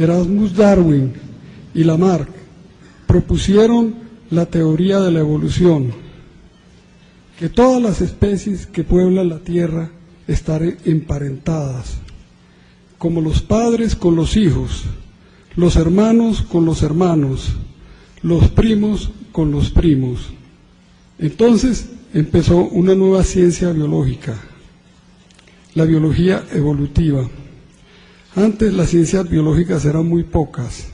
Erasmus Darwin y Lamarck propusieron la teoría de la evolución, que todas las especies que pueblan la Tierra están emparentadas, como los padres con los hijos, los hermanos con los hermanos, los primos con los primos. Entonces empezó una nueva ciencia biológica, la biología evolutiva. Antes las ciencias biológicas eran muy pocas.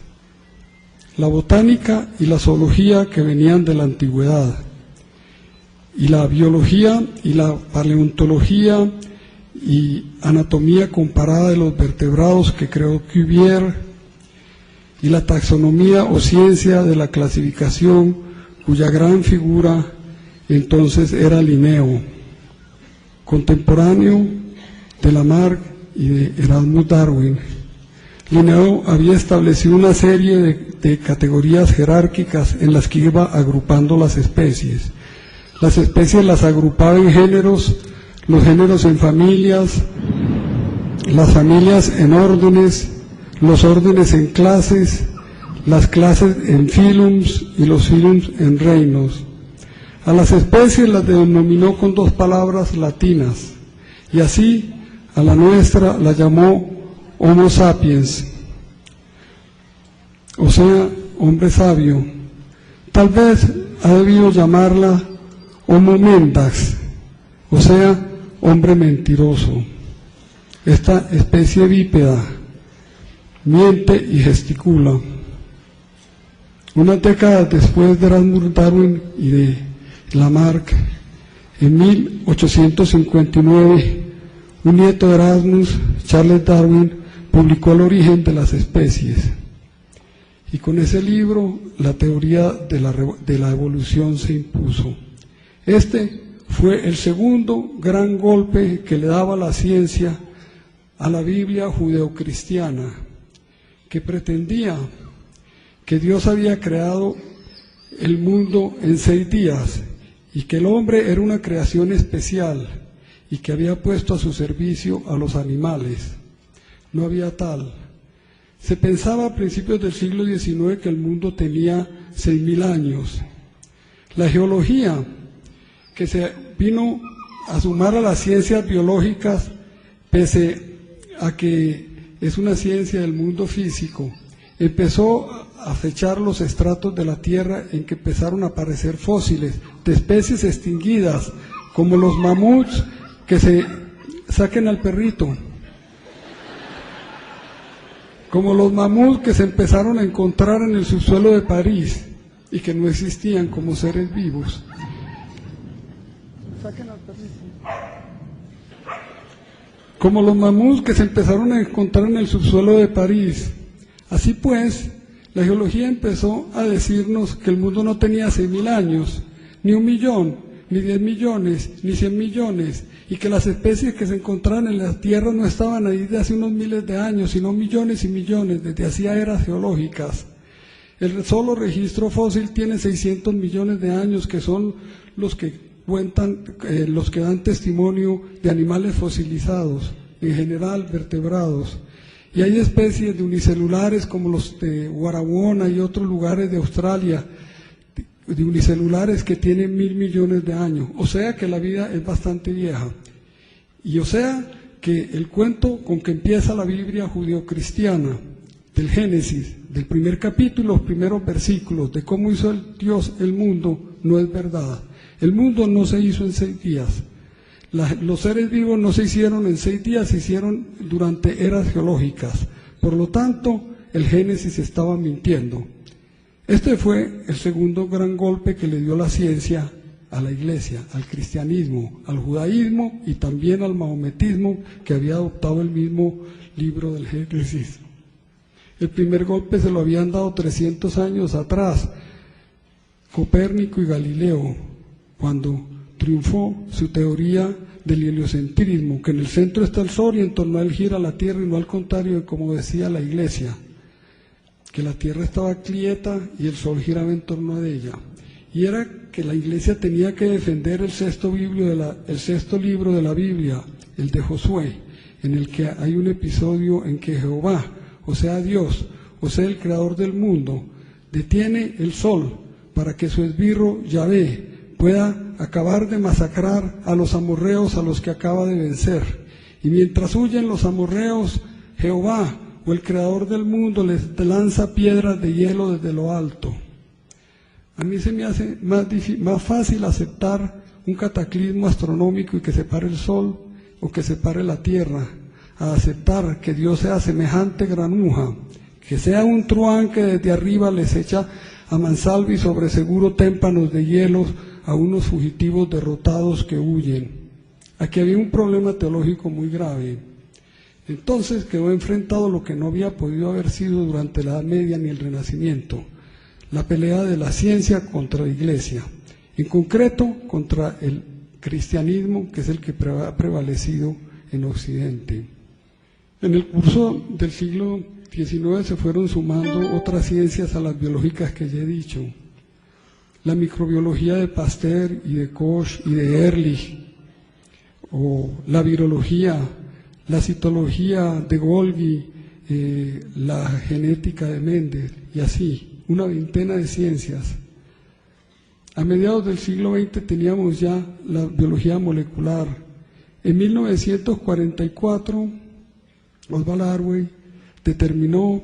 La botánica y la zoología, que venían de la antigüedad, y la biología y la paleontología y anatomía comparada de los vertebrados que creó Cuvier, y la taxonomía o ciencia de la clasificación, cuya gran figura entonces era Linneo, contemporáneo de Lamarck y de Erasmus Darwin. Linneo había establecido una serie de categorías jerárquicas en las que iba agrupando las especies. Las especies las agrupaba en géneros, los géneros en familias, las familias en órdenes, los órdenes en clases, las clases en phylums y los phylums en reinos. A las especies las denominó con dos palabras latinas, y así a la nuestra la llamó Homo sapiens, o sea, hombre sabio. Tal vez ha debido llamarla Homo mendax, o sea, hombre mentiroso. Esta especie bípeda miente y gesticula. Unas décadas después de Erasmus Darwin y de Lamarck, en 1859, un nieto de Erasmus, Charles Darwin, publicó El origen de las especies. Y con ese libro la teoría de la evolución se impuso. Este fue el segundo gran golpe que le daba la ciencia a la Biblia judeocristiana, que pretendía que Dios había creado el mundo en 6 días y que el hombre era una creación especial y que había puesto a su servicio a los animales. No había tal. Se pensaba a principios del siglo XIX que el mundo tenía 6.000 años. La geología, que se vino a sumar a las ciencias biológicas, pese a que es una ciencia del mundo físico, empezó a fechar los estratos de la Tierra en que empezaron a aparecer fósiles de especies extinguidas, como los mamuts, que se saquen al perrito, como los mamuts que se empezaron a encontrar en el subsuelo de París y que no existían como seres vivos. Saquen al perrito. Como los mamuts que se empezaron a encontrar en el subsuelo de París. Así pues, la geología empezó a decirnos que el mundo no tenía 6.000 años, ni 1 millón, ni 10 millones, ni 100 millones, y que las especies que se encontraban en la Tierra no estaban ahí de hace unos miles de años, sino millones y millones, desde hacía eras geológicas. El solo registro fósil tiene 600 millones de años, que son los que cuentan, los que dan testimonio de animales fosilizados, en general vertebrados. Y hay especies de unicelulares como los de Warrawoona y otros lugares de Australia, de unicelulares que tienen 1.000 millones de años. O sea que la vida es bastante vieja. Y o sea que el cuento con que empieza la Biblia judeocristiana, del Génesis, del primer capítulo, los primeros versículos, de cómo hizo Dios el mundo, no es verdad. El mundo no se hizo en 6 días. Los seres vivos no se hicieron en 6 días, se hicieron durante eras geológicas. Por lo tanto, el Génesis estaba mintiendo. Este fue el segundo gran golpe que le dio la ciencia a la Iglesia, al cristianismo, al judaísmo y también al mahometismo, que había adoptado el mismo libro del Génesis. El primer golpe se lo habían dado 300 años atrás, Copérnico y Galileo, cuando triunfó su teoría del heliocentrismo, que en el centro está el Sol y en torno a él gira la Tierra, y no al contrario de como decía la Iglesia, que la Tierra estaba quieta y el Sol giraba en torno a ella. Y era que la Iglesia tenía que defender el sexto libro de la Biblia, el de Josué, en el que hay un episodio en que Jehová, o sea Dios, o sea, el creador del mundo, detiene el sol para que su esbirro Yahvé pueda acabar de masacrar a los amorreos a los que acaba de vencer. Y mientras huyen los amorreos, Jehová, o el creador del mundo, les lanza piedras de hielo desde lo alto. A mí se me hace más fácil aceptar un cataclismo astronómico y que separe el sol o que separe la tierra, a aceptar que Dios sea semejante granuja, que sea un truán que desde arriba les echa a mansalva y sobre seguro témpanos de hielos a unos fugitivos derrotados que huyen. Aquí había un problema teológico muy grave. Entonces quedó enfrentado lo que no había podido haber sido durante la Edad Media ni el Renacimiento, la pelea de la ciencia contra la Iglesia, en concreto contra el cristianismo, que es el que ha prevalecido en Occidente. En el curso del siglo XIX se fueron sumando otras ciencias a las biológicas que ya he dicho. La microbiología de Pasteur y de Koch y de Ehrlich, o la virología, la citología de Golgi, la genética de Mendel, y así, una veintena de ciencias. A mediados del siglo XX teníamos ya la biología molecular. En 1944, Oswald Harvey determinó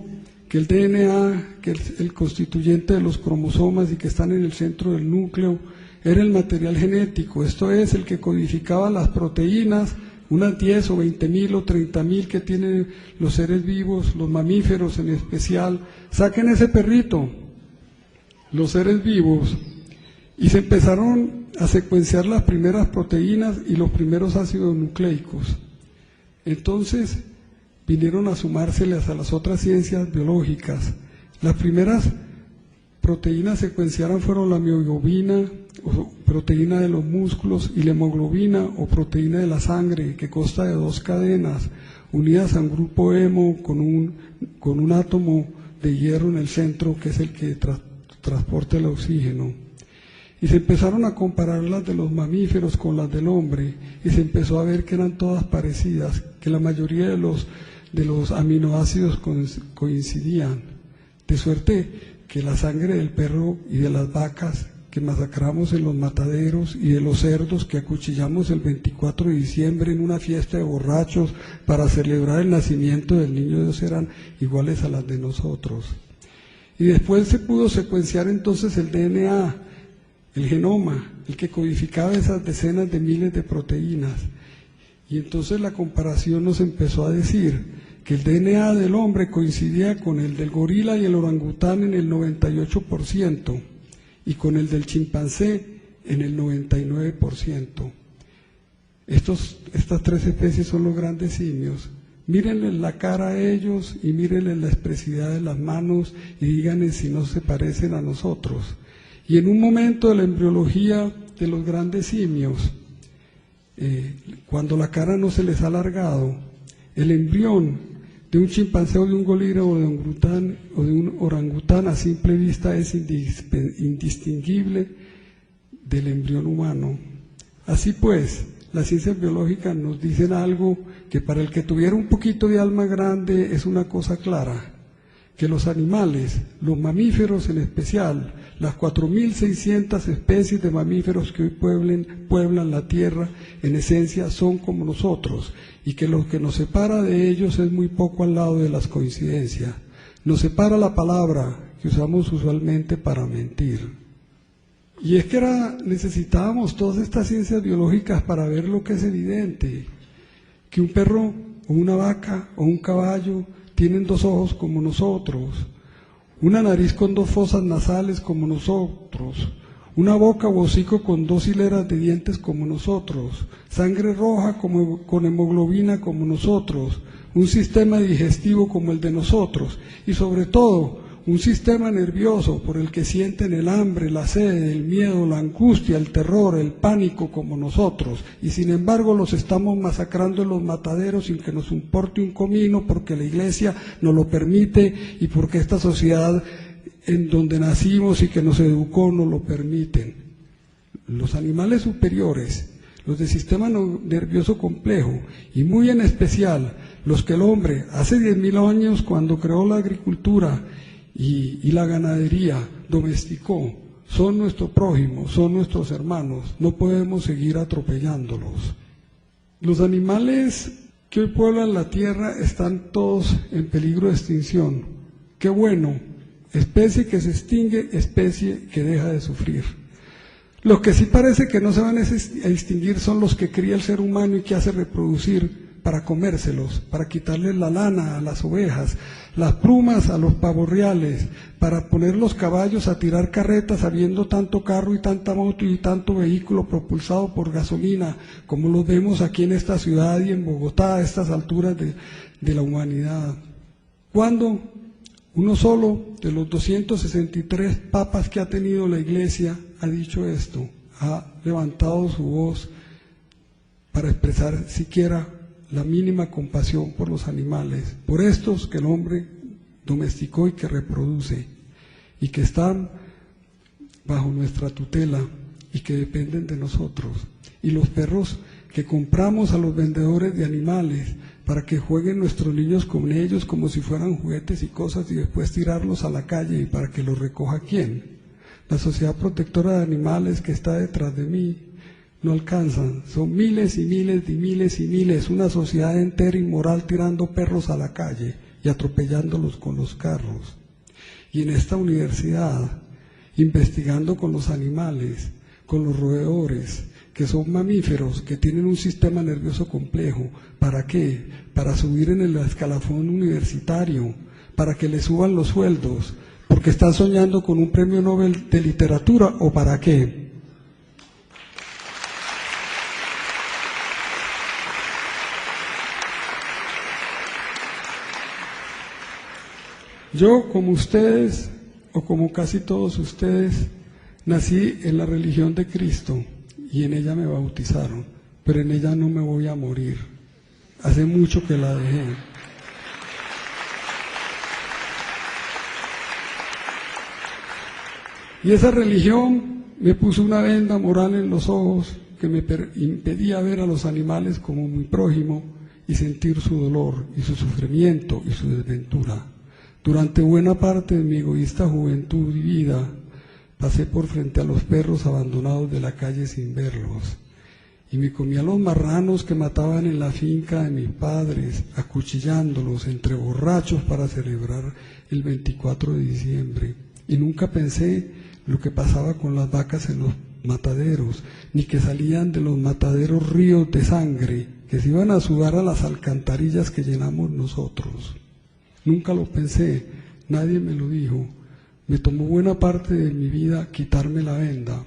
que el DNA, que es el constituyente de los cromosomas y que están en el centro del núcleo, era el material genético, esto es, el que codificaba las proteínas, unas 10 o 20.000 o 30.000 que tienen los seres vivos, los mamíferos en especial. Saquen ese perrito, los seres vivos, y se empezaron a secuenciar las primeras proteínas y los primeros ácidos nucleicos. Entonces vinieron a sumárseles a las otras ciencias biológicas. Las primeras proteínas secuenciadas fueron la mioglobina, o proteína de los músculos, y la hemoglobina, o proteína de la sangre, que consta de 2 cadenas unidas a un grupo hemo con un átomo de hierro en el centro, que es el que transporta el oxígeno. Y se empezaron a comparar las de los mamíferos con las del hombre, y se empezó a ver que eran todas parecidas, que la mayoría de los aminoácidos coincidían, de suerte que la sangre del perro y de las vacas que masacramos en los mataderos y de los cerdos que acuchillamos el 24 de diciembre en una fiesta de borrachos para celebrar el nacimiento del niño Dios eran iguales a las de nosotros. Y después se pudo secuenciar entonces el DNA, el genoma, el que codificaba esas decenas de miles de proteínas. Y entonces la comparación nos empezó a decir que el DNA del hombre coincidía con el del gorila y el orangután en el 98% y con el del chimpancé en el 99%. Estas 3 especies son los grandes simios. Mírenle la cara a ellos y mírenle la expresividad de las manos y díganle si no se parecen a nosotros. Y en un momento de la embriología de los grandes simios, cuando la cara no se les ha alargado, el embrión de un chimpancé o de un gorila o de un orangután a simple vista es indistinguible del embrión humano. Así pues, las ciencias biológicas nos dicen algo que para el que tuviera un poquito de alma grande es una cosa clara, que los animales, los mamíferos en especial, las 4.600 especies de mamíferos que hoy pueblan la Tierra, en esencia son como nosotros, y que lo que nos separa de ellos es muy poco al lado de las coincidencias. Nos separa la palabra que usamos usualmente para mentir. Y es que necesitábamos todas estas ciencias biológicas para ver lo que es evidente, que un perro o una vaca o un caballo tienen 2 ojos como nosotros, una nariz con 2 fosas nasales como nosotros, una boca o hocico con 2 hileras de dientes como nosotros, sangre roja con hemoglobina como nosotros, un sistema digestivo como el de nosotros y sobre todo un sistema nervioso por el que sienten el hambre, la sed, el miedo, la angustia, el terror, el pánico como nosotros, y sin embargo los estamos masacrando en los mataderos sin que nos importe un comino porque la Iglesia nos lo permite y porque esta sociedad en donde nacimos y que nos educó nos lo permiten. Los animales superiores, los de sistema nervioso complejo y muy en especial los que el hombre hace 10.000 años, cuando creó la agricultura y la ganadería, domesticó, son nuestro prójimo, son nuestros hermanos, no podemos seguir atropellándolos. Los animales que hoy pueblan la tierra están todos en peligro de extinción. Qué bueno, especie que se extingue, especie que deja de sufrir. Los que sí parece que no se van a extinguir son los que cría el ser humano y que hace reproducir para comérselos, para quitarles la lana a las ovejas, las plumas a los pavos reales, para poner los caballos a tirar carretas habiendo tanto carro y tanta moto y tanto vehículo propulsado por gasolina, como lo vemos aquí en esta ciudad y en Bogotá a estas alturas de la humanidad. ¿Cuándo? Uno solo de los 263 papas que ha tenido la Iglesia ha dicho esto, ha levantado su voz para expresar siquiera la mínima compasión por los animales, por estos que el hombre domesticó y que reproduce, y que están bajo nuestra tutela y que dependen de nosotros. Y los perros que compramos a los vendedores de animales para que jueguen nuestros niños con ellos como si fueran juguetes y cosas y después tirarlos a la calle y para que los recoja ¿quién? La Sociedad Protectora de Animales que está detrás de mí. No alcanzan, son miles y miles y miles y miles, una sociedad entera inmoral tirando perros a la calle y atropellándolos con los carros. Y en esta universidad, investigando con los animales, con los roedores, que son mamíferos, que tienen un sistema nervioso complejo. ¿Para qué? Para subir en el escalafón universitario, para que les suban los sueldos, porque están soñando con un premio Nobel de literatura, ¿o para qué? Yo, como ustedes, o como casi todos ustedes, nací en la religión de Cristo y en ella me bautizaron, pero en ella no me voy a morir. Hace mucho que la dejé. Y esa religión me puso una venda moral en los ojos que me impedía ver a los animales como mi prójimo y sentir su dolor y su sufrimiento y su desventura. Durante buena parte de mi egoísta juventud y vida, pasé por frente a los perros abandonados de la calle sin verlos, y me comía los marranos que mataban en la finca de mis padres, acuchillándolos entre borrachos para celebrar el 24 de diciembre. Y nunca pensé lo que pasaba con las vacas en los mataderos, ni que salían de los mataderos ríos de sangre, que se iban a sudar a las alcantarillas que llenamos nosotros. Nunca lo pensé, nadie me lo dijo. Me tomó buena parte de mi vida quitarme la venda.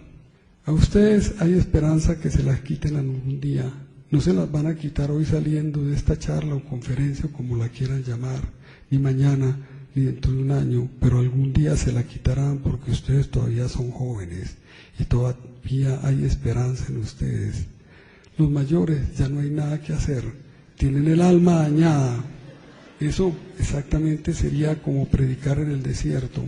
A ustedes hay esperanza que se las quiten algún día. No se las van a quitar hoy saliendo de esta charla o conferencia, o como la quieran llamar, ni mañana, ni dentro de un año, pero algún día se la quitarán porque ustedes todavía son jóvenes y todavía hay esperanza en ustedes. Los mayores ya no hay nada que hacer, tienen el alma dañada. Eso exactamente sería como predicar en el desierto.